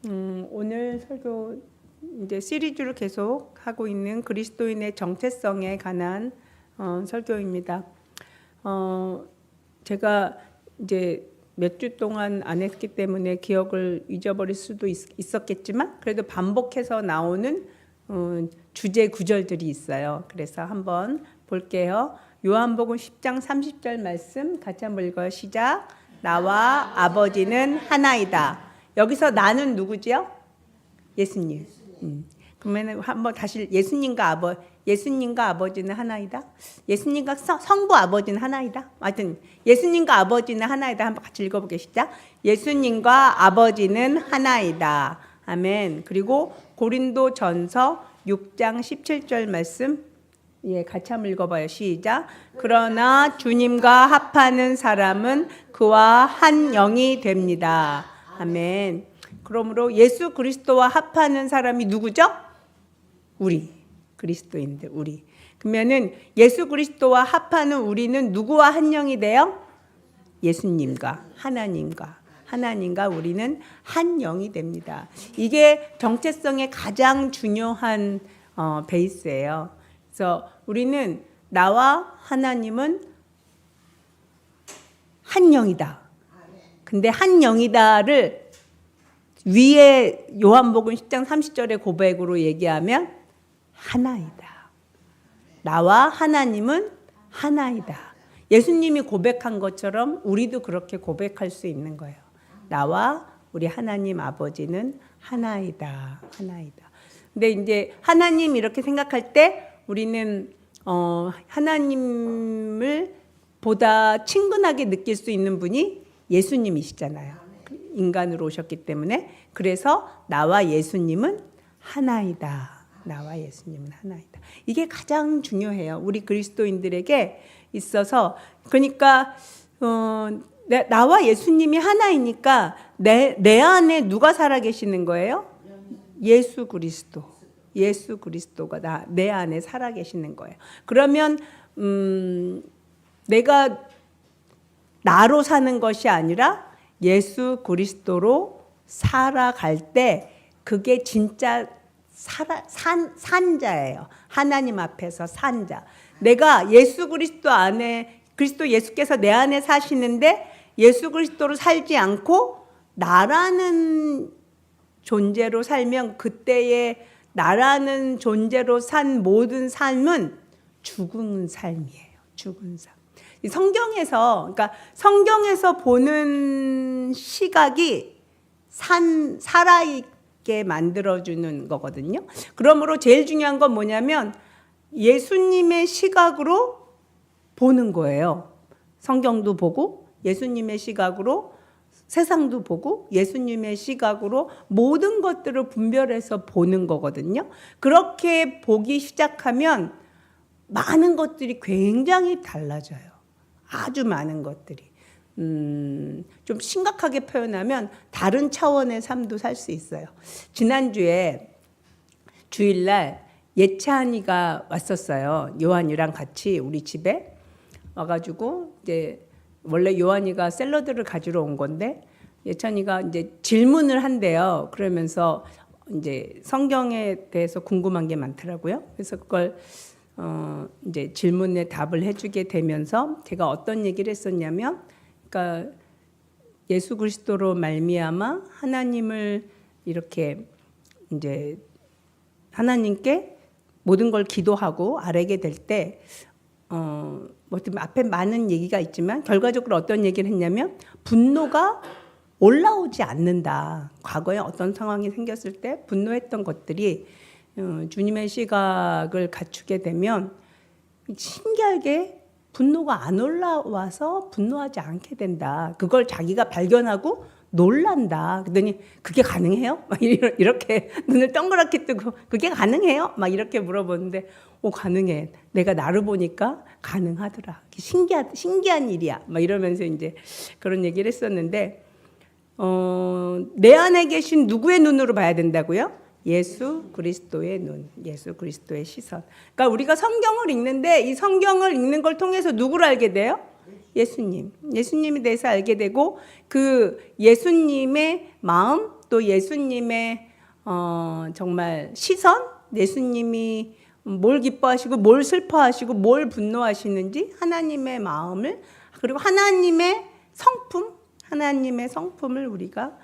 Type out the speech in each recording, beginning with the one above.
오늘 설교 이제 시리즈로 계속 하고 있는 그리스도인의 정체성에 관한 설교입니다. 제가 이제 몇 주 동안 안 했기 때문에 기억을 잊어버릴 수도 있었겠지만 그래도 반복해서 나오는 주제 구절들이 있어요. 그래서 한번 볼게요. 요한복음 10장 30절 말씀 같이 한번 읽어요. 시작. 나와 아버지는 하나이다. 여기서 나는 누구지요? 예수님. 그러면 한번 다시 예수님과 아버지는 하나이다. 예수님과 성부 아버지는 하나이다. 하여튼 예수님과 아버지는 하나이다. 한번 같이 읽어보겠습니다. 예수님과 아버지는 하나이다. 아멘. 그리고 고린도전서 6장 17절 말씀 같이 한번 읽어봐요. 시작. 그러나 주님과 합하는 사람은 그와 한 영이 됩니다. 아멘. 그러므로 예수 그리스도와 합하는 사람이 누구죠? 우리 그리스도인들, 우리. 그러면은 예수 그리스도와 합하는 우리는 누구와 한 영이 돼요? 예수님과 하나님과 우리는 한 영이 됩니다. 이게 정체성의 가장 중요한 베이스예요. 그래서 우리는 나와 하나님은 한 영이다. 근데 한 영이다를 위에 요한복음 10장 30절의 고백으로 얘기하면 하나이다. 나와 하나님은 하나이다. 예수님이 고백한 것처럼 우리도 그렇게 고백할 수 있는 거예요. 나와 우리 하나님 아버지는 하나이다. 근데 이제 하나님 이렇게 생각할 때 우리는 하나님을 보다 친근하게 느낄 수 있는 분이 예수님이시잖아요. 인간으로 오셨기 때문에. 그래서 나와 예수님은 하나이다. 이게 가장 중요해요. 우리 그리스도인들에게 있어서. 그러니까 나와 예수님이 하나이니까 내 안에 누가 살아계시는 거예요? 예수 그리스도가 내 안에 살아계시는 거예요. 그러면 내가 나로 사는 것이 아니라 예수 그리스도로 살아갈 때 그게 진짜 산자예요. 하나님 앞에서 산자. 내가 예수 그리스도 안에 그리스도 예수께서 내 안에 사시는데 예수 그리스도로 살지 않고 나라는 존재로 살면 그때의 나라는 존재로 산 모든 삶은 죽은 삶이에요. 죽은 삶. 그러니까 성경에서 보는 시각이 살아있게 만들어주는 거거든요. 그러므로 제일 중요한 건 뭐냐면 예수님의 시각으로 보는 거예요. 성경도 보고 예수님의 시각으로 세상도 보고 예수님의 시각으로 모든 것들을 분별해서 보는 거거든요. 그렇게 보기 시작하면 많은 것들이 굉장히 달라져요. 아주 많은 것들이. 좀 심각하게 표현하면 다른 차원의 삶도 살 수 있어요. 지난주에 주일날 예찬이가 왔었어요. 요한이랑 같이 우리 집에 와가지고 이제 원래 요한이가 샐러드를 가지러 온 건데 예찬이가 이제 질문을 한대요. 그러면서 이제 성경에 대해서 궁금한 게 많더라고요. 그래서 그걸 이제 질문에 답을 해주게 되면서 제가 어떤 얘기를 했었냐면, 그러니까 예수 그리스도로 말미암아 하나님을 이렇게 이제 하나님께 모든 걸 기도하고 아뢰게 될 때, 뭐 앞에 많은 얘기가 있지만 결과적으로 어떤 얘기를 했냐면 분노가 올라오지 않는다. 과거에 어떤 상황이 생겼을 때 분노했던 것들이 주님의 시각을 갖추게 되면 신기하게 분노가 안 올라와서 분노하지 않게 된다. 그걸 자기가 발견하고 놀란다. 그러더니 그게 가능해요? 막 이렇게 눈을 동그랗게 뜨고 그게 가능해요? 막 이렇게 물어보는데 가능해. 내가 나를 보니까 가능하더라. 신기한 일이야. 막 이러면서 이제 그런 얘기를 했었는데 내 안에 계신 누구의 눈으로 봐야 된다고요? 예수 그리스도의 눈, 예수 그리스도의 시선. 그러니까 우리가 성경을 읽는데 이 성경을 읽는 걸 통해서 누구를 알게 돼요? 예수님에 대해서 알게 되고 그 예수님의 마음, 또 예수님의 정말 시선, 예수님이 뭘 기뻐하시고 뭘 슬퍼하시고 뭘 분노하시는지 하나님의 마음을, 그리고 하나님의 성품을 우리가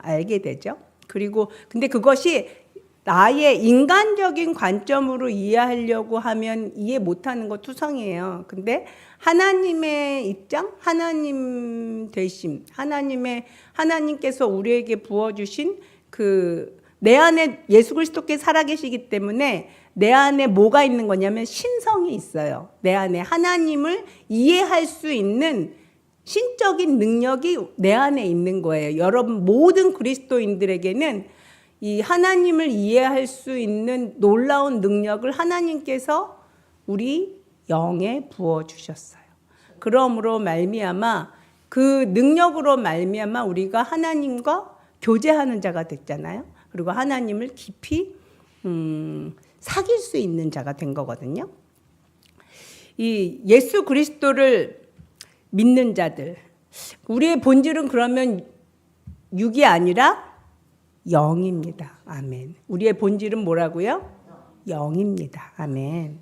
알게 되죠. 그리고 근데 그것이 나의 인간적인 관점으로 이해하려고 하면 이해 못하는 거 투성이에요. 근데 하나님의 입장, 하나님 되심, 하나님께서 우리에게 부어주신 내 안에 예수 그리스도께서 살아계시기 때문에 내 안에 뭐가 있는 거냐면 신성이 있어요. 내 안에 하나님을 이해할 수 있는 신적인 능력이 내 안에 있는 거예요. 여러분 모든 그리스도인들에게는 이 하나님을 이해할 수 있는 놀라운 능력을 하나님께서 우리 영에 부어주셨어요. 그러므로 말미암아 그 능력으로 말미암아 우리가 하나님과 교제하는 자가 됐잖아요. 그리고 하나님을 깊이 사귈 수 있는 자가 된 거거든요. 이 예수 그리스도를 믿는 자들, 우리의 본질은 그러면 육이 아니라 영입니다. 아멘. 우리의 본질은 뭐라고요? 영입니다. 아멘.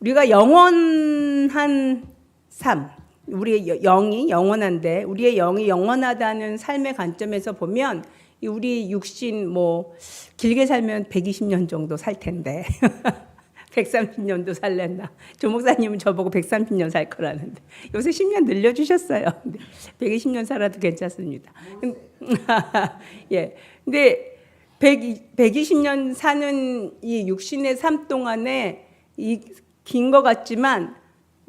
우리가 영원한 삶, 우리의 영이 영원한데 우리의 영이 영원하다는 삶의 관점에서 보면 우리 육신 길게 살면 120년 정도 살 텐데 130년도 살랬나. 조 목사님은 저보고 130년 살 거라는데 요새 10년 늘려주셨어요. 120년 살아도 괜찮습니다. 예. 근데 120년 사는 이 육신의 삶 동안에 긴 것 같지만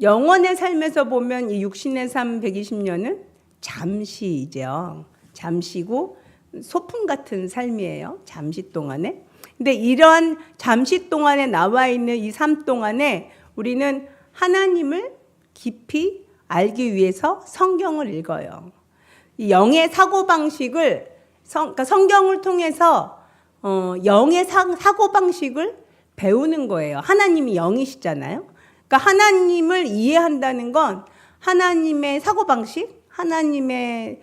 영원의 삶에서 보면 이 육신의 삶 120년은 잠시이죠. 잠시고 소풍 같은 삶이에요. 잠시 동안에. 근데 이런 잠시 동안에 나와 있는 이 삶 동안에 우리는 하나님을 깊이 알기 위해서 성경을 읽어요. 이 영의 사고방식을 그러니까 성경을 통해서 영의 사고방식을 배우는 거예요. 하나님이 영이시잖아요. 그러니까 하나님을 이해한다는 건 하나님의 사고방식, 하나님의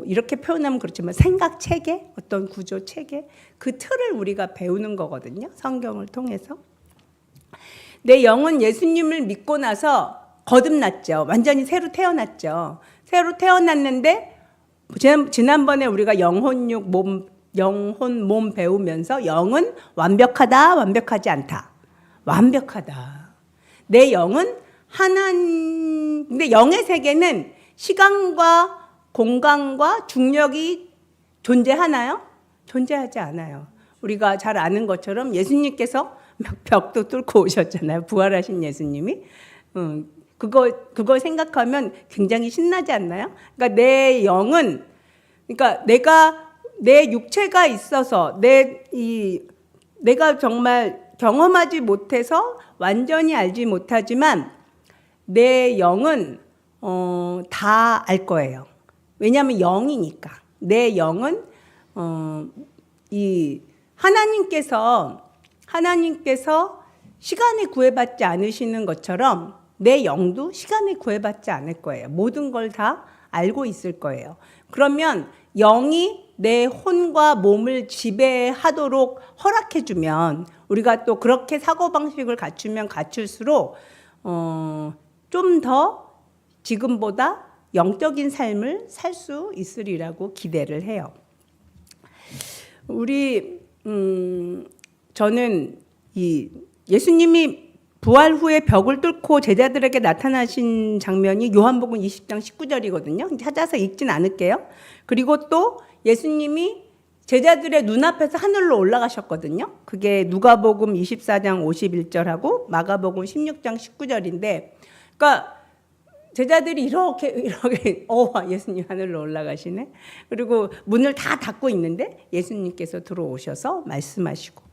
이렇게 표현하면 그렇지만 생각 체계, 어떤 구조 체계, 그 틀을 우리가 배우는 거거든요. 성경을 통해서. 내 영은 예수님을 믿고 나서 거듭났죠. 완전히 새로 태어났죠. 새로 태어났는데 지난번에 우리가 영혼 몸 배우면서 영은 완벽하다, 완벽하지 않다. 완벽하다. 내 영은 근데 영의 세계는 시간과 공간과 중력이 존재하나요? 존재하지 않아요. 우리가 잘 아는 것처럼 예수님께서 벽도 뚫고 오셨잖아요. 부활하신 예수님이. 그거 생각하면 굉장히 신나지 않나요? 그러니까 내 영은, 그러니까 내 육체가 있어서 내가 정말 경험하지 못해서 완전히 알지 못하지만 내 영은 다 알 거예요. 왜냐하면 영이니까. 내 영은 이 하나님께서 시간에 구애받지 않으시는 것처럼 내 영도 시간에 구애받지 않을 거예요. 모든 걸 다 알고 있을 거예요. 그러면 영이 내 혼과 몸을 지배하도록 허락해주면 우리가 또 그렇게 사고방식을 갖추면 갖출수록 좀 더 지금보다 영적인 삶을 살 수 있으리라고 기대를 해요. 저는 예수님이 부활 후에 벽을 뚫고 제자들에게 나타나신 장면이 요한복음 20장 19절이거든요. 찾아서 읽진 않을게요. 그리고 또 예수님이 제자들의 눈앞에서 하늘로 올라가셨거든요. 그게 누가복음 24장 51절하고 마가복음 16장 19절인데, 그러니까 제자들이 이렇게 예수님 하늘로 올라가시네. 그리고 문을 다 닫고 있는데 예수님께서 들어오셔서 말씀하시고,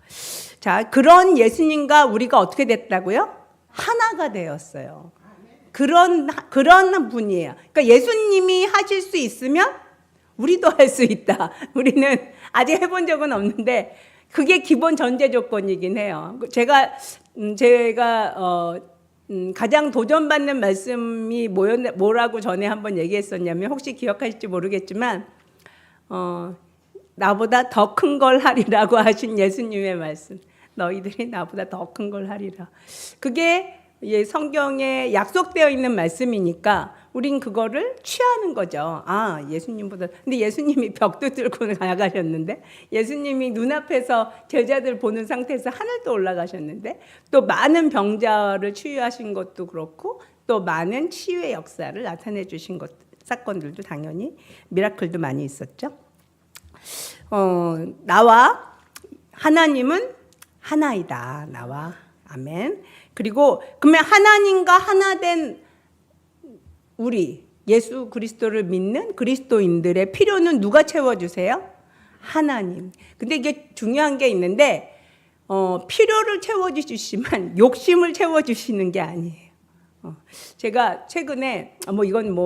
자, 그런 예수님과 우리가 어떻게 됐다고요? 하나가 되었어요. 그런 분이에요. 그러니까 예수님이 하실 수 있으면 우리도 할 수 있다. 우리는 아직 해본 적은 없는데 그게 기본 전제 조건이긴 해요. 제가 가장 도전받는 말씀이 뭐라고 전에 한번 얘기했었냐면, 혹시 기억하실지 모르겠지만 나보다 더 큰 걸 하리라고 하신 예수님의 말씀. 너희들이 나보다 더 큰 걸 하리라. 그게 성경에 약속되어 있는 말씀이니까 우린 그거를 취하는 거죠. 아, 예수님보다. 근데 예수님이 벽도 들고 나가셨는데, 예수님이 눈앞에서 제자들 보는 상태에서 하늘도 올라가셨는데, 또 많은 병자를 치유하신 것도 그렇고, 또 많은 치유의 역사를 나타내 주신 사건들도 당연히 미라클도 많이 있었죠. 나와 하나님은 하나이다. 나와. 아멘. 그리고 그러면 하나님과 하나 된 우리 예수 그리스도를 믿는 그리스도인들의 필요는 누가 채워주세요? 하나님. 근데 이게 중요한 게 있는데 필요를 채워주시지만 욕심을 채워주시는 게 아니에요. 제가 최근에 이건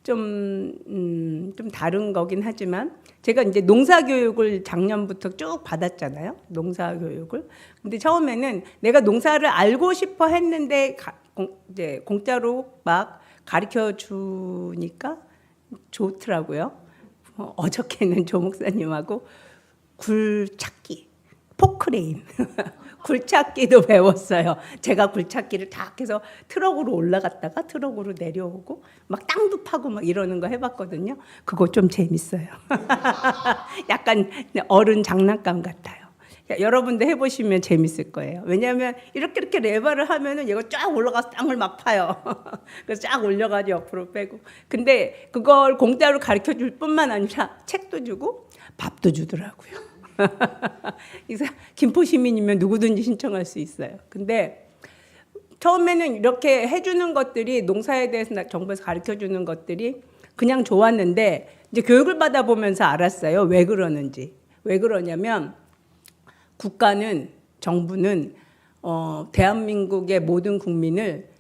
좀 다른 거긴 하지만 제가 이제 농사교육을 작년부터 쭉 받았잖아요. 농사교육을. 근데 처음에는 내가 농사를 알고 싶어 했는데 이제 공짜로 막 가르쳐 주니까 좋더라고요. 어저께는 조 목사님하고 굴찾기, 포크레인, 굴찾기도 배웠어요. 제가 굴찾기를 다 해서 트럭으로 올라갔다가 트럭으로 내려오고 막 땅도 파고 막 이러는 거 해봤거든요. 그거 좀 재밌어요. 약간 어른 장난감 같아요. 여러분도 해보시면 재밌을 거예요. 왜냐하면 이렇게 레버를 하면은 얘가 쫙 올라가서 땅을 막 파요. 그래서 쫙 올려가지고 옆으로 빼고. 근데 그걸 공짜로 가르쳐 줄 뿐만 아니라 책도 주고 밥도 주더라고요. 그래서 김포 시민이면 누구든지 신청할 수 있어요. 근데 처음에는 이렇게 해주는 것들이 농사에 대해서 정부에서 가르쳐 주는 것들이 그냥 좋았는데 이제 교육을 받아보면서 알았어요. 왜 그러는지. 왜 그러냐면 국가는 정부는 대한민국의 모든 국민을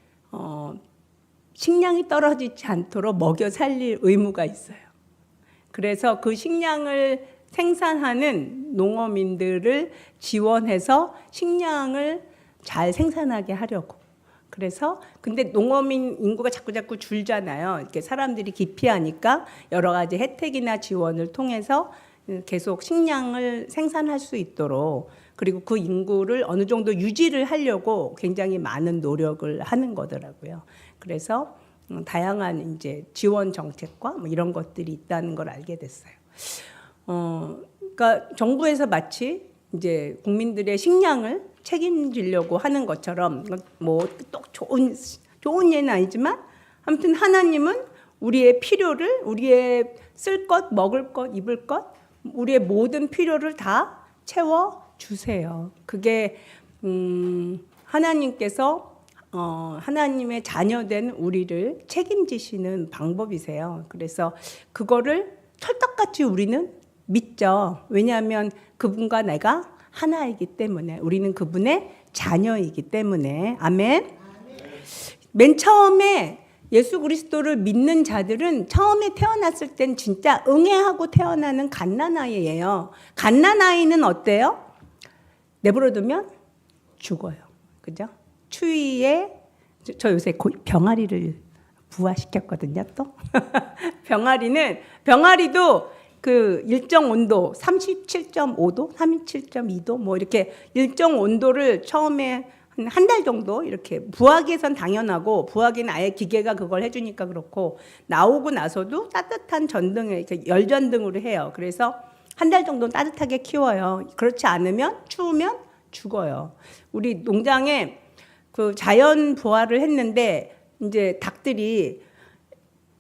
식량이 떨어지지 않도록 먹여 살릴 의무가 있어요. 그래서 그 식량을 생산하는 농어민들을 지원해서 식량을 잘 생산하게 하려고. 그래서 근데 농어민 인구가 자꾸 줄잖아요. 이렇게 사람들이 기피하니까 여러 가지 혜택이나 지원을 통해서 계속 식량을 생산할 수 있도록, 그리고 그 인구를 어느 정도 유지를 하려고 굉장히 많은 노력을 하는 거더라고요. 그래서 다양한 이제 지원 정책과 이런 것들이 있다는 걸 알게 됐어요. 그러니까 정부에서 마치 이제 국민들의 식량을 책임지려고 하는 것처럼 또 좋은 예는 아니지만 아무튼 하나님은 우리의 필요를, 우리의 쓸 것, 먹을 것, 입을 것, 우리의 모든 필요를 다 채워 주세요. 그게 하나님께서 하나님의 자녀된 우리를 책임지시는 방법이세요. 그래서 그거를 찰떡같이 우리는 믿죠. 왜냐하면 그분과 내가 하나이기 때문에, 우리는 그분의 자녀이기 때문에. 아멘. 맨 처음에 예수 그리스도를 믿는 자들은 처음에 태어났을 땐 진짜 응애하고 태어나는 갓난아이예요. 갓난아이는 어때요? 내버려두면 죽어요. 그죠? 추위에 저 요새 병아리를 부화시켰거든요. 또 병아리도 그 일정 온도 37.5도, 37.2도 이렇게 일정 온도를 처음에 한 달 정도 이렇게, 부화기에선 당연하고 부화기는 아예 기계가 그걸 해주니까 그렇고, 나오고 나서도 따뜻한 전등에 이렇게 열전등으로 해요. 그래서 한 달 정도는 따뜻하게 키워요. 그렇지 않으면 추우면 죽어요. 우리 농장에 그 자연 부화를 했는데 이제 닭들이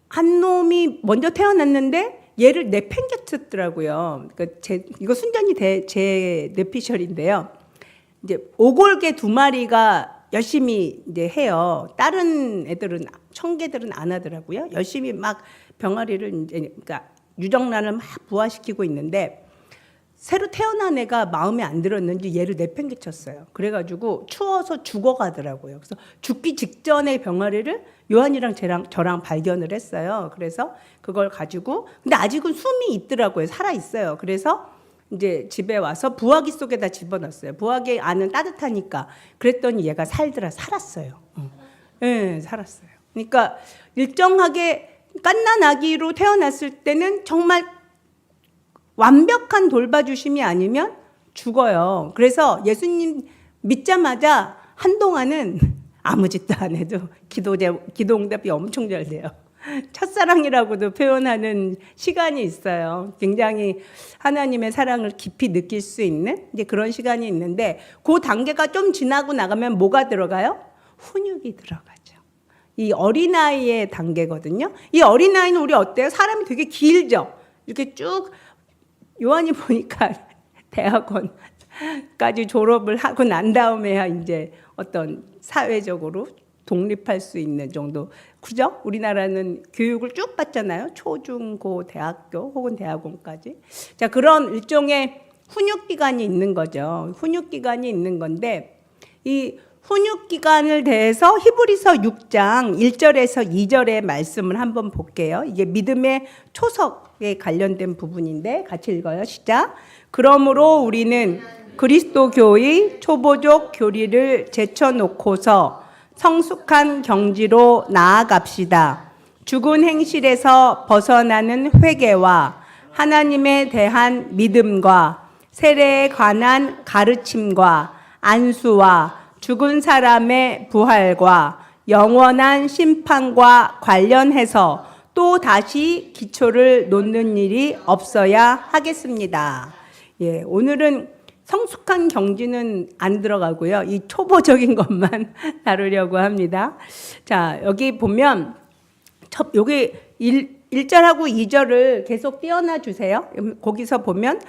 한 놈이 먼저 태어났는데 얘를 내팽개쳤더라고요. 그러니까 이거 순전히 제 뇌피셜인데요. 이제 오골개 2마리가 열심히 이제 해요. 다른 애들은, 청개들은 안 하더라고요. 열심히 막 병아리를 이제, 그러니까 유정란을 막 부화시키고 있는데 새로 태어난 애가 마음에 안 들었는지 얘를 내팽개쳤어요. 그래가지고 추워서 죽어가더라고요. 그래서 죽기 직전에 병아리를 요한이랑 저랑 발견을 했어요. 그래서 그걸 가지고, 근데 아직은 숨이 있더라고요. 살아 있어요. 그래서 이제 집에 와서 부화기 속에다 집어넣었어요. 부화기 안은 따뜻하니까. 그랬더니 얘가 살았어요. 네, 살았어요. 그러니까 일정하게 갓난 아기로 태어났을 때는 정말 완벽한 돌봐주심이 아니면 죽어요. 그래서 예수님 믿자마자 한동안은 아무 짓도 안 해도 기도 응답이 엄청 잘 돼요. 첫사랑이라고도 표현하는 시간이 있어요. 굉장히 하나님의 사랑을 깊이 느낄 수 있는 이제 그런 시간이 있는데 그 단계가 좀 지나고 나가면 뭐가 들어가요? 훈육이 들어가죠. 이 어린아이의 단계거든요. 이 어린아이는 우리 어때요? 사람이 되게 길죠. 이렇게 쭉 요한이 보니까 대학원까지 졸업을 하고 난 다음에야 이제 어떤 사회적으로 독립할 수 있는 정도. 그죠? 우리나라는 교육을 쭉 받잖아요. 초, 중, 고, 대학교 혹은 대학원까지. 자, 그런 일종의 훈육기간이 있는 거죠. 훈육기간이 있는 건데 이 훈육기간을 대해서 히브리서 6장 1절에서 2절의 말씀을 한번 볼게요. 이게 믿음의 초석에 관련된 부분인데 같이 읽어요. 시작. 그러므로 우리는 그리스도교의 초보적 교리를 제쳐놓고서 성숙한 경지로 나아갑시다. 죽은 행실에서 벗어나는 회개와 하나님에 대한 믿음과 세례에 관한 가르침과 안수와 죽은 사람의 부활과 영원한 심판과 관련해서 또 다시 기초를 놓는 일이 없어야 하겠습니다. 예, 오늘은 성숙한 경지는 안 들어가고요. 이 초보적인 것만 다루려고 합니다. 자, 여기 보면 여기 1절하고 2절을 계속 띄어놔 주세요. 거기서 보면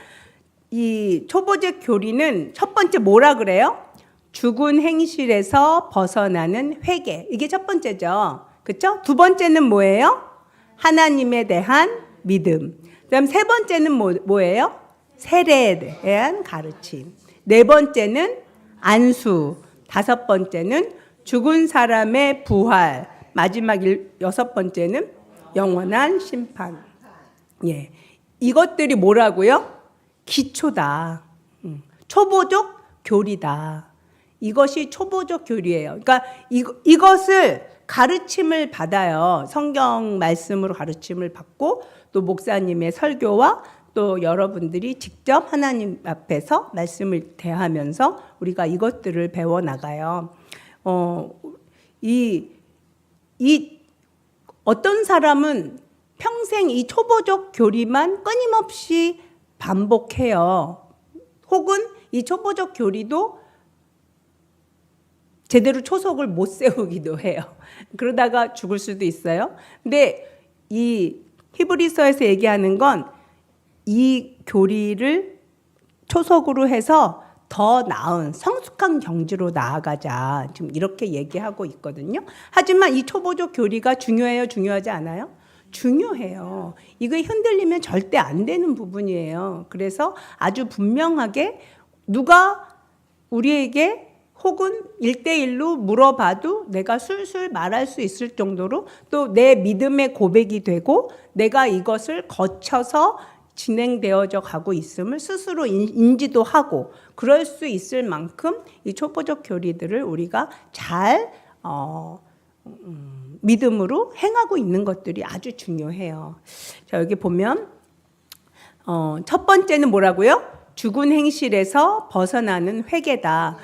이 초보적 교리는 첫 번째 뭐라 그래요? 죽은 행실에서 벗어나는 회개. 이게 첫 번째죠. 그렇죠? 두 번째는 뭐예요? 하나님에 대한 믿음. 그다음 세 번째는 뭐예요? 세례에 대한 가르침. 네 번째는 안수. 다섯 번째는 죽은 사람의 부활. 마지막 여섯 번째는 영원한 심판. 예, 이것들이 뭐라고요? 기초다. 초보적 교리다. 이것이 초보적 교리예요. 그러니까 이것을 가르침을 받아요. 성경 말씀으로 가르침을 받고 또 목사님의 설교와 또 여러분들이 직접 하나님 앞에서 말씀을 대하면서 우리가 이것들을 배워나가요. 어떤 사람은 평생 이 초보적 교리만 끊임없이 반복해요. 혹은 이 초보적 교리도 제대로 초석을 못 세우기도 해요. 그러다가 죽을 수도 있어요. 근데 이 히브리서에서 얘기하는 건 이 교리를 초석으로 해서 더 나은 성숙한 경지로 나아가자. 지금 이렇게 얘기하고 있거든요. 하지만 이 초보적 교리가 중요해요? 중요하지 않아요? 중요해요. 이거 흔들리면 절대 안 되는 부분이에요. 그래서 아주 분명하게 누가 우리에게 혹은 1대1로 물어봐도 내가 술술 말할 수 있을 정도로 또 내 믿음의 고백이 되고 내가 이것을 거쳐서 진행되어져 가고 있음을 스스로 인지도 하고 그럴 수 있을 만큼 이 초보적 교리들을 우리가 잘 믿음으로 행하고 있는 것들이 아주 중요해요. 자, 여기 보면 첫 번째는 뭐라고요? 죽은 행실에서 벗어나는 회개다.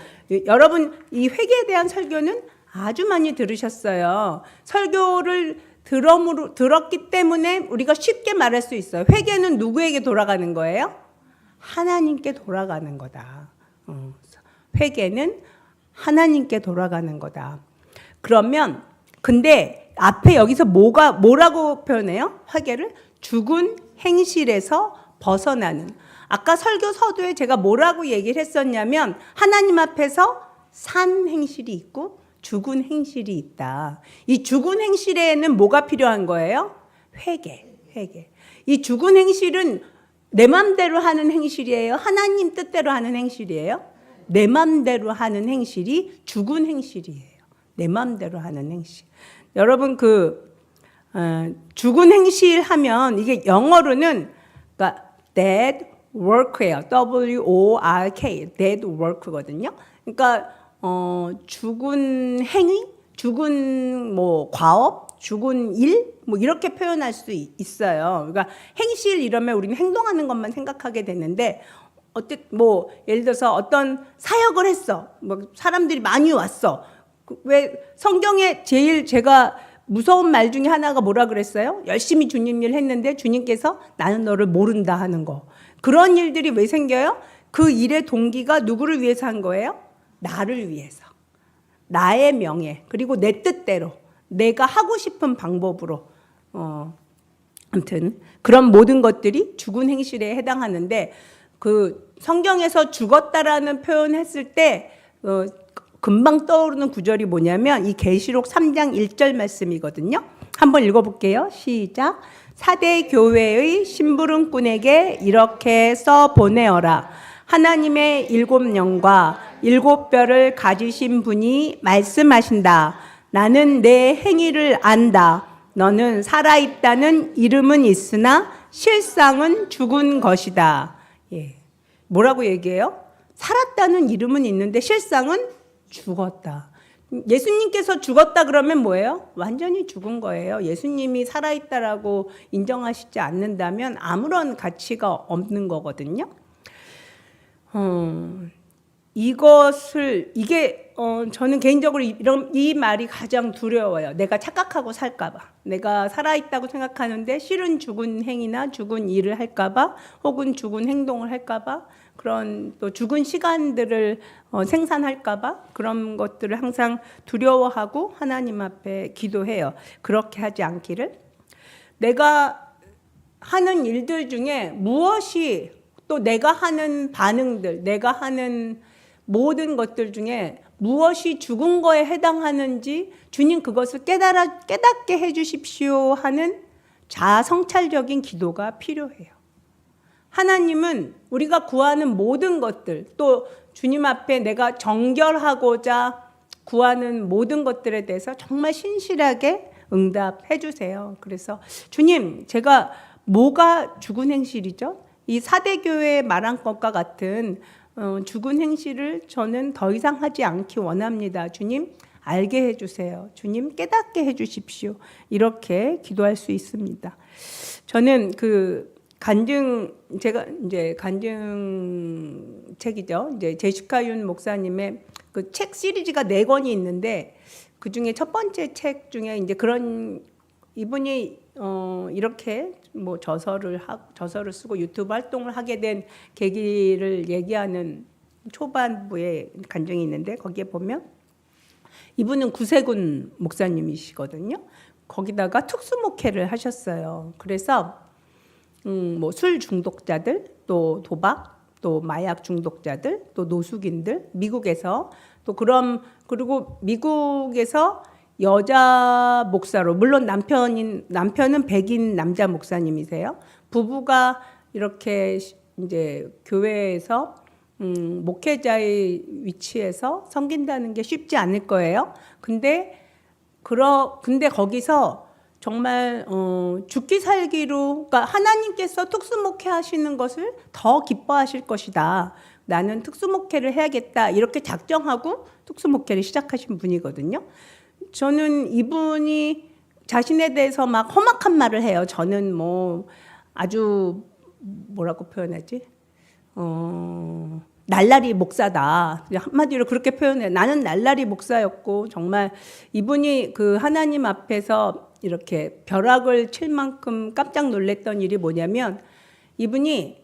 여러분 이 회개에 대한 설교는 아주 많이 들으셨어요. 설교를 들었기 때문에 우리가 쉽게 말할 수 있어요. 회개는 누구에게 돌아가는 거예요? 하나님께 돌아가는 거다. 회개는 하나님께 돌아가는 거다. 그러면 근데 앞에 여기서 뭐라고 표현해요? 회개를 죽은 행실에서 벗어나는. 아까 설교 서두에 제가 뭐라고 얘기를 했었냐면 하나님 앞에서 산 행실이 있고 죽은 행실이 있다. 이 죽은 행실에는 뭐가 필요한 거예요? 회개. 이 죽은 행실은 내 맘대로 하는 행실이에요? 하나님 뜻대로 하는 행실이에요? 내 맘대로 하는 행실이 죽은 행실이에요. 내 맘대로 하는 행실. 여러분 죽은 행실 하면 이게 영어로는 그러니까 dead work예요. W-O-R-K, dead work거든요. 그러니까 죽은 행위, 죽은 과업, 죽은 일, 뭐 이렇게 표현할 수 있어요. 그러니까 행실 이러면 우리는 행동하는 것만 생각하게 되는데 뭐 예를 들어서 어떤 사역을 했어. 뭐 사람들이 많이 왔어. 왜 성경에 제일 제가 무서운 말 중에 하나가 뭐라 그랬어요? 열심히 주님 일 했는데 주님께서 나는 너를 모른다 하는 거. 그런 일들이 왜 생겨요? 그 일의 동기가 누구를 위해서 한 거예요? 나를 위해서. 나의 명예, 그리고 내 뜻대로, 내가 하고 싶은 방법으로. 아무튼 그런 모든 것들이 죽은 행실에 해당하는데 그 성경에서 죽었다라는 표현했을 때 금방 떠오르는 구절이 뭐냐면 이 계시록 3장 1절 말씀이거든요. 한번 읽어볼게요. 시작. 사대 교회의 심부름꾼에게 이렇게 써 보내어라. 하나님의 7영과 7뼈를 가지신 분이 말씀하신다. 나는 내 행위를 안다. 너는 살아있다는 이름은 있으나 실상은 죽은 것이다. 예. 뭐라고 얘기해요? 살았다는 이름은 있는데 실상은 죽었다. 예수님께서 죽었다 그러면 뭐예요? 완전히 죽은 거예요. 예수님이 살아있다라고 인정하시지 않는다면 아무런 가치가 없는 거거든요. 저는 개인적으로 이 말이 가장 두려워요. 내가 착각하고 살까봐. 내가 살아있다고 생각하는데 실은 죽은 행위나 죽은 일을 할까봐, 혹은 죽은 행동을 할까봐, 그런 또 죽은 시간들을 생산할까봐 그런 것들을 항상 두려워하고 하나님 앞에 기도해요. 그렇게 하지 않기를. 내가 하는 일들 중에 무엇이 또 내가 하는 반응들, 내가 하는 모든 것들 중에 무엇이 죽은 거에 해당하는지 주님 그것을 깨닫게 해주십시오 하는 자아성찰적인 기도가 필요해요. 하나님은 우리가 구하는 모든 것들, 또 주님 앞에 내가 정결하고자 구하는 모든 것들에 대해서 정말 신실하게 응답해 주세요. 그래서 주님, 제가 뭐가 죽은 행실이죠? 이 사대교회에 말한 것과 같은 죽은 행실을 저는 더 이상 하지 않기 원합니다. 주님, 알게 해주세요. 주님, 깨닫게 해주십시오. 이렇게 기도할 수 있습니다. 저는 제가 이제 간증책이죠. 이제 제시카 윤 목사님의 그 책 시리즈가 4권이 있는데 그 중에 첫 번째 책 중에 이제 그런 이분이 이렇게 뭐 저서를 쓰고 유튜브 활동을 하게 된 계기를 얘기하는 초반부에 간증이 있는데 거기에 보면 이분은 구세군 목사님이시거든요. 거기다가 특수목회를 하셨어요. 그래서 뭐 술 중독자들, 또 도박, 또 마약 중독자들, 또 노숙인들, 미국에서 또 그리고 미국에서 여자 목사로, 물론 남편은 백인 남자 목사님이세요. 부부가 이렇게 이제 교회에서 목회자의 위치에서 섬긴다는 게 쉽지 않을 거예요. 근데 거기서 정말 죽기 살기로, 그러니까 하나님께서 특수목회 하시는 것을 더 기뻐하실 것이다. 나는 특수목회를 해야겠다. 이렇게 작정하고 특수목회를 시작하신 분이거든요. 저는 이분이 자신에 대해서 막 험악한 말을 해요. 저는 뭐 아주 뭐라고 표현하지? 날라리 목사다. 한마디로 그렇게 표현해요. 나는 날라리 목사였고 정말 이분이 그 하나님 앞에서 이렇게 벼락을 칠 만큼 깜짝 놀랐던 일이 뭐냐면 이분이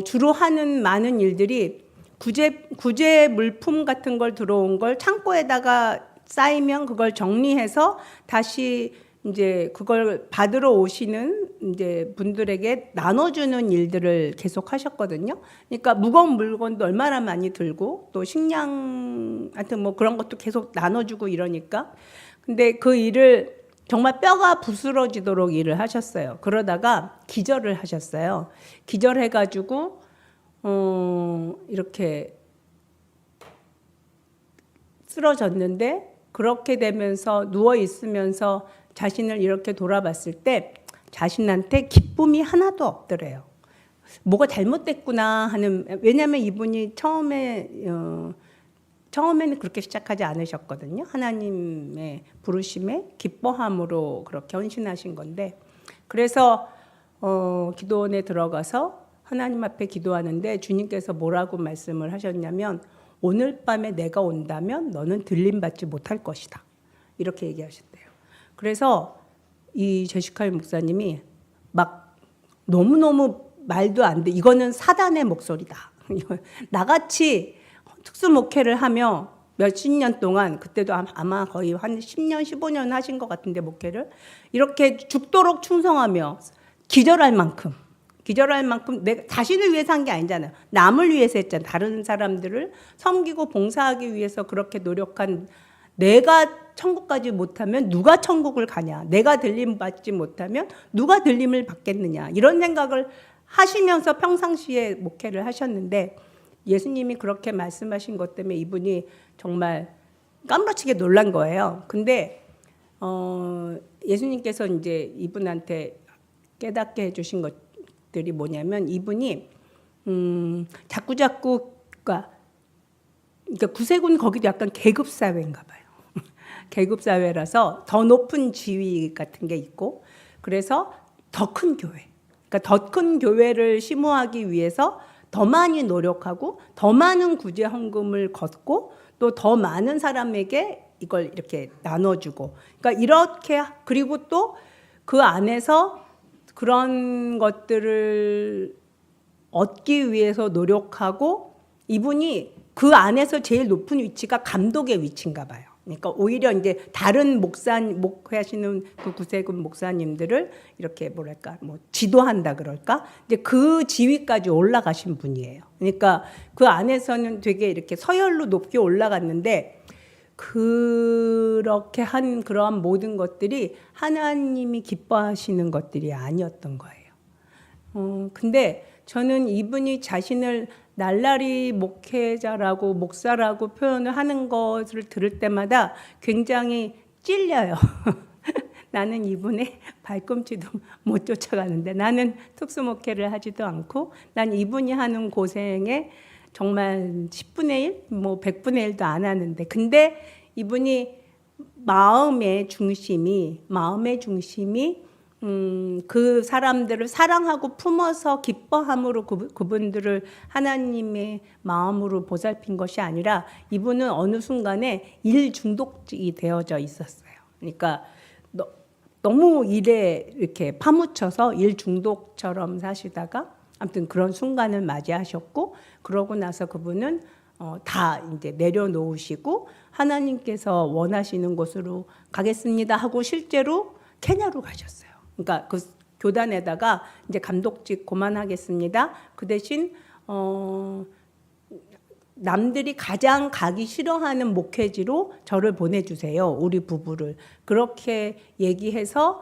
주로 하는 많은 일들이 구제 물품 같은 걸 들어온 걸 창고에다가 쌓이면 그걸 정리해서 다시 이제 그걸 받으러 오시는 이제 분들에게 나눠주는 일들을 계속 하셨거든요. 그러니까 무거운 물건도 얼마나 많이 들고 또 식량 하여튼 뭐 그런 것도 계속 나눠주고 이러니까. 근데 그 일을 정말 뼈가 부스러지도록 일을 하셨어요. 그러다가 기절을 하셨어요. 기절해가지고 이렇게 쓰러졌는데 그렇게 되면서 누워 있으면서 자신을 이렇게 돌아봤을 때 자신한테 기쁨이 하나도 없더래요. 뭐가 잘못됐구나 하는, 왜냐하면 이분이 처음에 처음에는 그렇게 시작하지 않으셨거든요. 하나님의 부르심에 기뻐함으로 그렇게 헌신하신 건데, 그래서 기도원에 들어가서 하나님 앞에 기도하는데 주님께서 뭐라고 말씀을 하셨냐면, 오늘 밤에 내가 온다면 너는 들림받지 못할 것이다, 이렇게 얘기하셨대요. 그래서 이 제시카의 목사님이 막 너무너무 말도 안 돼, 이거는 사단의 목소리다, 나같이 특수 목회를 하며 몇십 년 동안, 그때도 아마 거의 한 10년 15년 하신 것 같은데, 목회를 이렇게 죽도록 충성하며 기절할 만큼 내 자신을 위해서 한 게 아니잖아요. 남을 위해서 했잖아요. 다른 사람들을 섬기고 봉사하기 위해서 그렇게 노력한 내가 천국까지 못하면 누가 천국을 가냐, 내가 들림 받지 못하면 누가 들림을 받겠느냐, 이런 생각을 하시면서 평상시에 목회를 하셨는데, 예수님이 그렇게 말씀하신 것 때문에 이분이 정말 깜빡치게 놀란 거예요. 근데 예수님께서 이제 이분한테 깨닫게 해주신 것들이 뭐냐면, 이분이 자꾸 그러니까 구세군 거기도 약간 계급 사회인가 봐요. 계급 사회라서 더 높은 지위 같은 게 있고, 그래서 더 큰 교회, 그러니까 더 큰 교회를 심호하기 위해서 더 많이 노력하고 더 많은 구제 헌금을 걷고 또 더 많은 사람에게 이걸 이렇게 나눠주고, 그러니까 이렇게, 그리고 또 그 안에서 그런 것들을 얻기 위해서 노력하고, 이분이 그 안에서 제일 높은 위치가 감독의 위치인가 봐요. 그러니까 오히려 이제 다른 목회하시는 그 구세군 목사님들을 이렇게 뭐랄까, 뭐 지도한다 그럴까, 이제 그 지위까지 올라가신 분이에요. 그러니까 그 안에서는 되게 이렇게 서열로 높게 올라갔는데, 그렇게 한 그러한 모든 것들이 하나님이 기뻐하시는 것들이 아니었던 거예요. 근데 저는 이분이 자신을 날라리 목회자라고 목사라고 표현을 하는 것을 들을 때마다 굉장히 찔려요. 나는 이분의 발꿈치도 못 쫓아가는데, 나는 특수 목회를 하지도 않고, 난 이분이 하는 고생에 정말 10분의 1, 뭐 100분의 1도 안 하는데, 근데 이분이 마음의 중심이 그 사람들을 사랑하고 품어서 기뻐함으로 그분들을 하나님의 마음으로 보살핀 것이 아니라, 이분은 어느 순간에 일 중독이 되어져 있었어요. 그러니까 너무 일에 이렇게 파묻혀서 일 중독처럼 사시다가 아무튼 그런 순간을 맞이하셨고, 그러고 나서 그분은 다 이제 내려놓으시고 하나님께서 원하시는 곳으로 가겠습니다 하고 실제로 케냐로 가셨어요. 그러니까 그 교단에다가 이제 감독직 그만하겠습니다. 그 대신 남들이 가장 가기 싫어하는 목회지로 저를 보내주세요, 우리 부부를. 그렇게 얘기해서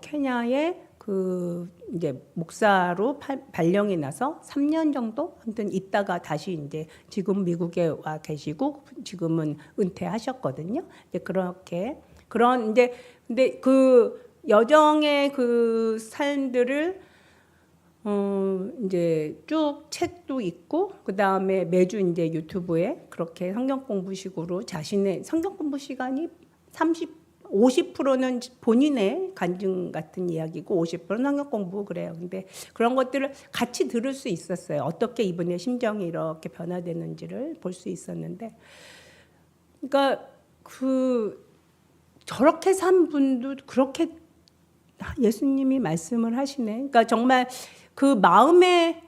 케냐에 그 이제 목사로 발령이 나서 3년 정도 아무튼 있다가 다시 이제 지금 미국에 와 계시고 지금은 은퇴하셨거든요. 이제 그렇게 그런 이제 근데 그 여정의 그 삶들을 이제 쭉 책도 있고, 그 다음에 매주 이제 유튜브에 그렇게 성경 공부식으로 자신의 성경 공부 시간이 50%는 본인의 간증 같은 이야기고 50%는 성경 공부, 그래요. 근데 그런 것들을 같이 들을 수 있었어요. 어떻게 이분의 심정이 이렇게 변화되는지를 볼 수 있었는데, 그러니까 저렇게 산 분도 그렇게 예수님이 말씀을 하시네. 그러니까 정말 그 마음의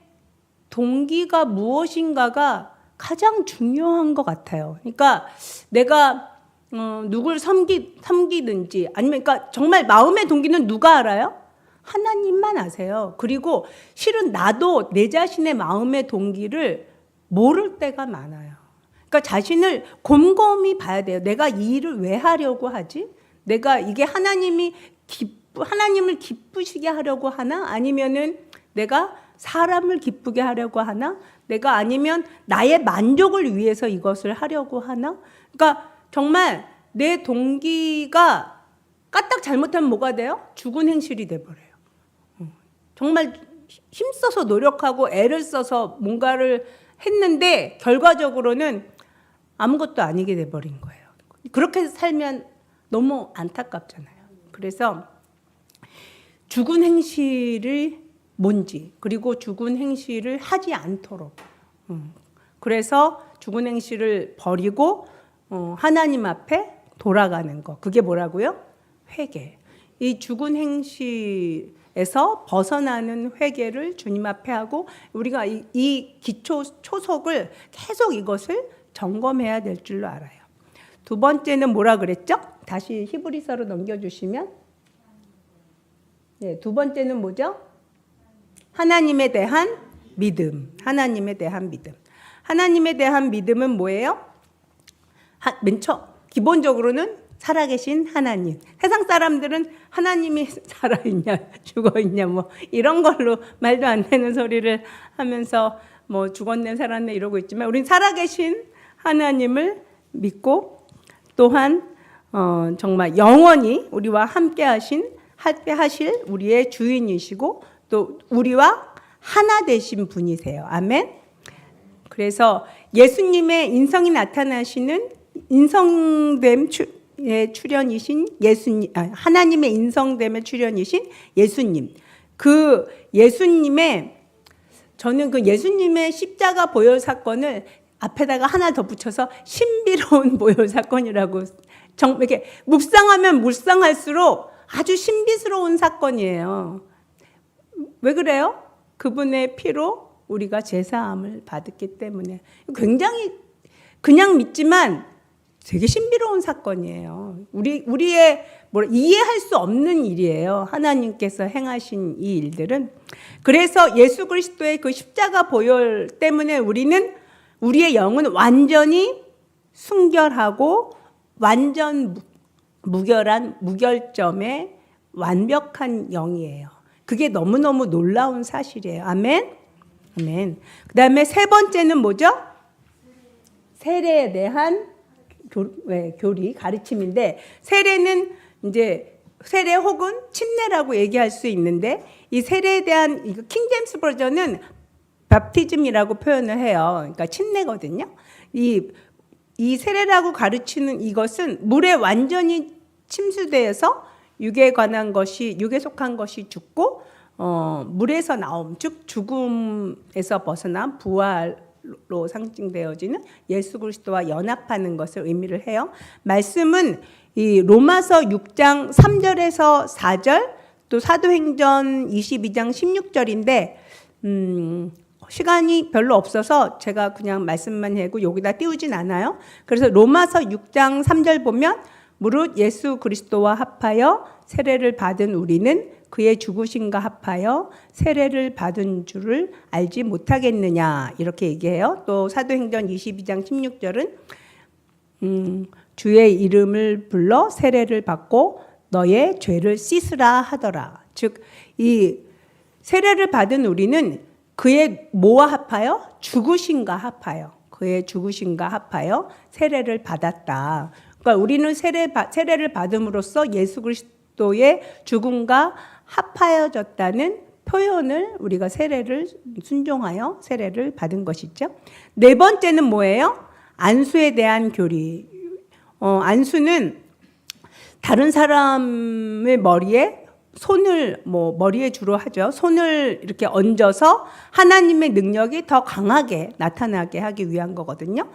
동기가 무엇인가가 가장 중요한 것 같아요. 그러니까 내가 누굴 섬기든지 아니면, 그러니까 정말 마음의 동기는 누가 알아요? 하나님만 아세요. 그리고 실은 나도 내 자신의 마음의 동기를 모를 때가 많아요. 그러니까 자신을 곰곰이 봐야 돼요. 내가 이 일을 왜 하려고 하지? 내가 이게 하나님을 기쁘시게 하려고 하나? 아니면은 내가 사람을 기쁘게 하려고 하나? 내가 아니면 나의 만족을 위해서 이것을 하려고 하나? 그러니까 정말 내 동기가 까딱 잘못하면 뭐가 돼요? 죽은 행실이 돼버려요. 정말 힘써서 노력하고 애를 써서 뭔가를 했는데 결과적으로는 아무것도 아니게 돼버린 거예요. 그렇게 살면 너무 안타깝잖아요. 그래서 죽은 행실을 뭔지, 그리고 죽은 행실을 하지 않도록, 그래서 죽은 행실을 버리고 하나님 앞에 돌아가는 거, 그게 뭐라고요? 회개. 이 죽은 행실에서 벗어나는 회개를 주님 앞에 하고, 우리가 이 기초 초석을 계속 이것을 점검해야 될 줄로 알아요. 두 번째는 뭐라 그랬죠? 다시 히브리서로 넘겨주시면, 네, 두 번째는 뭐죠? 하나님에 대한 믿음. 하나님에 대한 믿음. 하나님에 대한 믿음은 뭐예요? 기본적으로는 살아계신 하나님. 세상 사람들은 하나님이 살아있냐 죽어있냐 뭐 이런 걸로 말도 안 되는 소리를 하면서 뭐 죽었네 살았네 이러고 있지만, 우린 살아계신 하나님을 믿고, 또한 정말 영원히 우리와 함께 하실 우리의 주인이시고, 또 우리와 하나 되신 분이세요. 아멘. 그래서 예수님의 인성이 나타나시는 인성됨 출현이신 예수님, 하나님의 인성됨의 출현이신 예수님. 그 예수님의, 저는 그 예수님의 십자가 보혈 사건을 앞에다가 하나 덧붙여서 신비로운 보혈 사건이라고, 이렇게 묵상하면 묵상할수록 아주 신비스러운 사건이에요. 왜 그래요? 그분의 피로 우리가 제사함을 받았기 때문에. 굉장히 그냥 믿지만 되게 신비로운 사건이에요. 우리의 이해할 수 없는 일이에요. 하나님께서 행하신 이 일들은. 그래서 예수 그리스도의 그 십자가 보혈 때문에 우리의 영은 완전히 순결하고 완전 무결한 무결점의 완벽한 영이에요. 그게 너무너무 놀라운 사실이에요. 아멘. 아멘. 그다음에 세 번째는 뭐죠? 세례에 대한 교리, 가르침인데, 세례는 이제 세례 혹은 침례라고 얘기할 수 있는데, 이 세례에 대한 킹제임스 버전은 밥티즘이라고 표현을 해요. 그러니까 침례거든요. 이 세례라고 가르치는 이것은 물에 완전히 침수되어서 육에 속한 것이 죽고 물에서 나옴, 즉 죽음에서 벗어난 부활로 상징되어지는 예수 그리스도와 연합하는 것을 의미를 해요. 말씀은 이 로마서 6장 3절에서 4절, 또 사도행전 22장 16절인데 시간이 별로 없어서 제가 그냥 말씀만 하고 여기다 띄우진 않아요. 그래서 로마서 6장 3절 보면, 무릇 예수 그리스도와 합하여 세례를 받은 우리는 그의 죽으심과 합하여 세례를 받은 줄을 알지 못하겠느냐, 이렇게 얘기해요. 또 사도행전 22장 16절은 주의 이름을 불러 세례를 받고 너의 죄를 씻으라 하더라. 즉 이 세례를 받은 우리는 그의 뭐와 합하여? 죽으심과 합하여. 그의 죽으심과 합하여 세례를 받았다. 그러니까 우리는 세례를 받음으로써 예수 그리스도의 죽음과 합하여졌다는 표현을, 우리가 세례를 순종하여 세례를 받은 것이죠. 네 번째는 뭐예요? 안수에 대한 교리. 안수는 다른 사람의 머리에 머리에 주로 하죠. 손을 이렇게 얹어서 하나님의 능력이 더 강하게 나타나게 하기 위한 거거든요.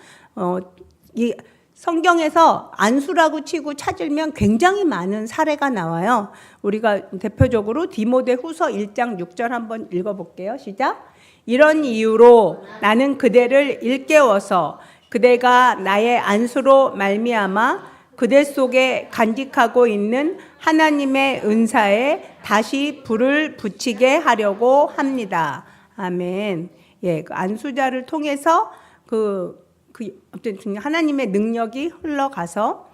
이 성경에서 안수라고 치고 찾으면 굉장히 많은 사례가 나와요. 우리가 대표적으로 디모데후서 1장 6절 한번 읽어볼게요. 시작. 이런 이유로 나는 그대를 일깨워서 그대가 나의 안수로 말미암아 그대 속에 간직하고 있는 하나님의 은사에 다시 불을 붙이게 하려고 합니다. 아멘. 예, 그 안수자를 통해서 어쨌든 하나님의 능력이 흘러가서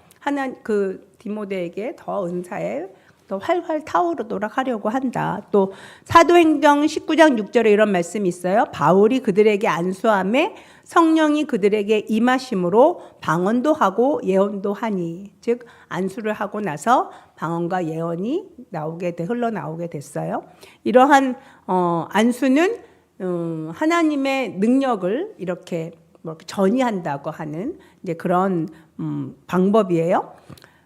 디모데에게 더 은사에 더 활활 타오르도록 하려고 한다. 또 사도행전 19장 6절에 이런 말씀이 있어요. 바울이 그들에게 안수함에 성령이 그들에게 임하심으로 방언도 하고 예언도 하니, 즉 안수를 하고 나서 방언과 예언이 흘러나오게 됐어요. 이러한 안수는 하나님의 능력을 이렇게 뭐 전이한다고 하는 이제 그런 방법이에요.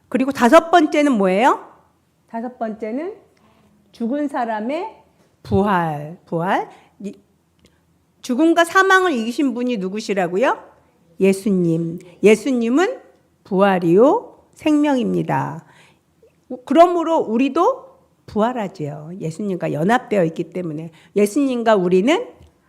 그리고 다섯 번째는 뭐예요? 다섯 번째는 죽은 사람의 부활. 죽음과 사망을 이기신 분이 누구시라고요? 예수님. 예수님은 부활이요 생명입니다. 그러므로 우리도 부활하지요. 예수님과 연합되어 있기 때문에 예수님과 우리는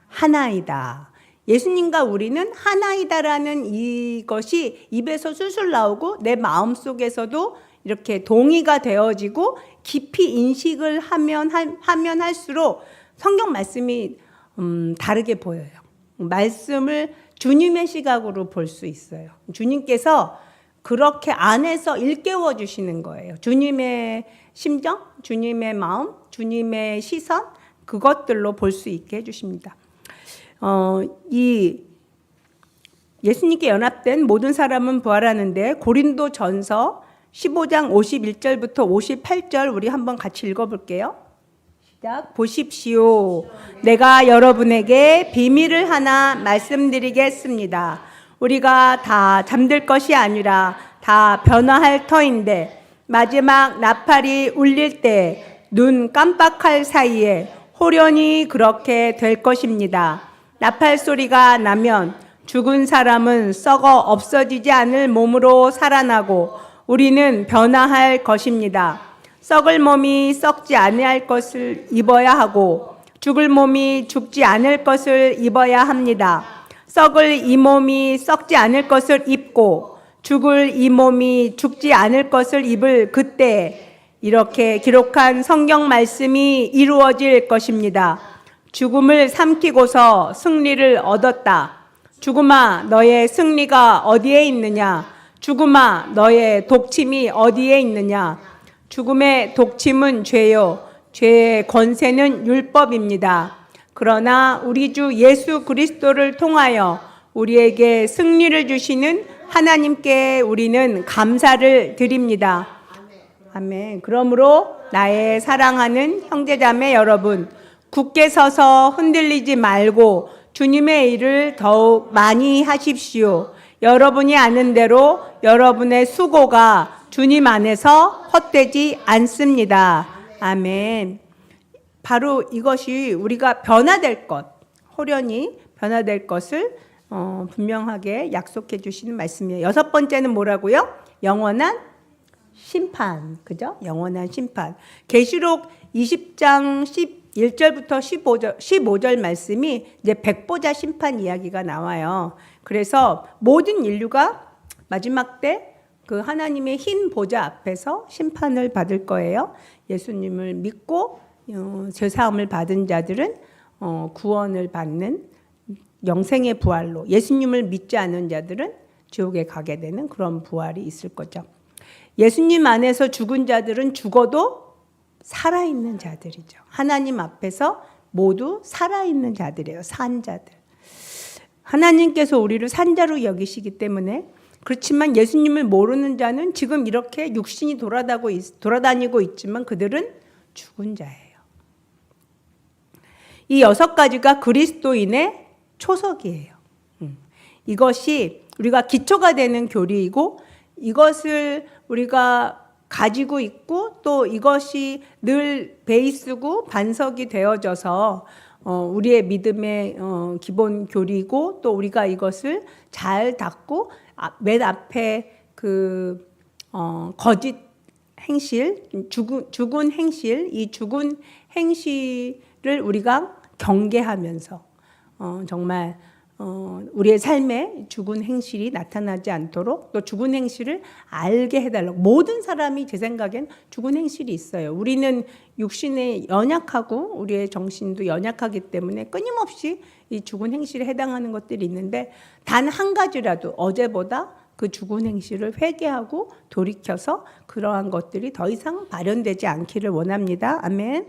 하나이다. 예수님과 우리는 하나이다라는 이것이 입에서 술술 나오고 내 마음속에서도 이렇게 동의가 되어지고 깊이 인식을 하면 할수록 성경 말씀이 다르게 보여요. 말씀을 주님의 시각으로 볼 수 있어요. 주님께서 그렇게 안에서 일깨워 주시는 거예요. 주님의 심정, 주님의 마음, 주님의 시선, 그것들로 볼 수 있게 해주십니다. 이 예수님께 연합된 모든 사람은 부활하는데 고린도전서 15장 51절부터 58절 우리 한번 같이 읽어볼게요. 시작. 보십시오. 내가 여러분에게 비밀을 하나 말씀드리겠습니다. 우리가 다 잠들 것이 아니라 다 변화할 터인데 마지막 나팔이 울릴 때 눈 깜빡할 사이에 호련히 그렇게 될 것입니다. 나팔 소리가 나면 죽은 사람은 썩어 없어지지 않을 몸으로 살아나고 우리는 변화할 것입니다. 썩을 몸이 썩지 아니할 것을 입어야 하고 죽을 몸이 죽지 않을 것을 입어야 합니다. 썩을 이 몸이 썩지 않을 것을 입고 죽을 이 몸이 죽지 않을 것을 입을 그때 이렇게 기록한 성경 말씀이 이루어질 것입니다. 죽음을 삼키고서 승리를 얻었다. 죽음아, 너의 승리가 어디에 있느냐? 죽음아, 너의 독침이 어디에 있느냐? 죽음의 독침은 죄요. 죄의 권세는 율법입니다. 그러나 우리 주 예수 그리스도를 통하여 우리에게 승리를 주시는 하나님께 우리는 감사를 드립니다. 아멘. 그러므로 나의 사랑하는 형제자매 여러분, 굳게 서서 흔들리지 말고 주님의 일을 더욱 많이 하십시오. 여러분이 아는 대로 여러분의 수고가 주님 안에서 헛되지 않습니다. 아멘. 바로 이것이 우리가 변화될 것, 호련히 변화될 것을 분명하게 약속해 주시는 말씀이에요. 여섯 번째는 뭐라고요? 영원한 심판. 그죠? 영원한 심판. 계시록 20장 11절부터 15절 말씀이 이제 백보자 심판 이야기가 나와요. 그래서 모든 인류가 마지막 때 그 하나님의 흰 보좌 앞에서 심판을 받을 거예요. 예수님을 믿고 죄사함을 받은 자들은 구원을 받는 영생의 부활로, 예수님을 믿지 않은 자들은 지옥에 가게 되는 그런 부활이 있을 거죠. 예수님 안에서 죽은 자들은 죽어도 살아있는 자들이죠. 하나님 앞에서 모두 살아있는 자들이에요. 산 자들. 하나님께서 우리를 산자로 여기시기 때문에, 그렇지만 예수님을 모르는 자는 지금 이렇게 육신이 돌아다니고 있지만 그들은 죽은 자예요. 이 여섯 가지가 그리스도인의 초석이에요. 이것이 우리가 기초가 되는 교리이고, 이것을 우리가 가지고 있고, 또 이것이 늘 베이스고 반석이 되어져서 우리의 믿음의 기본 교리고, 또 우리가 이것을 잘 닦고 맨 앞에 그 거짓 행실, 죽은 행실, 이 죽은 행실을 우리가 경계하면서 정말 우리의 삶에 죽은 행실이 나타나지 않도록, 또 죽은 행실을 알게 해달라고. 모든 사람이 제 생각엔 죽은 행실이 있어요. 우리는 육신에 연약하고 우리의 정신도 연약하기 때문에 끊임없이 이 죽은 행실에 해당하는 것들이 있는데, 단 한 가지라도 어제보다 그 죽은 행실을 회개하고 돌이켜서 그러한 것들이 더 이상 발현되지 않기를 원합니다. 아멘.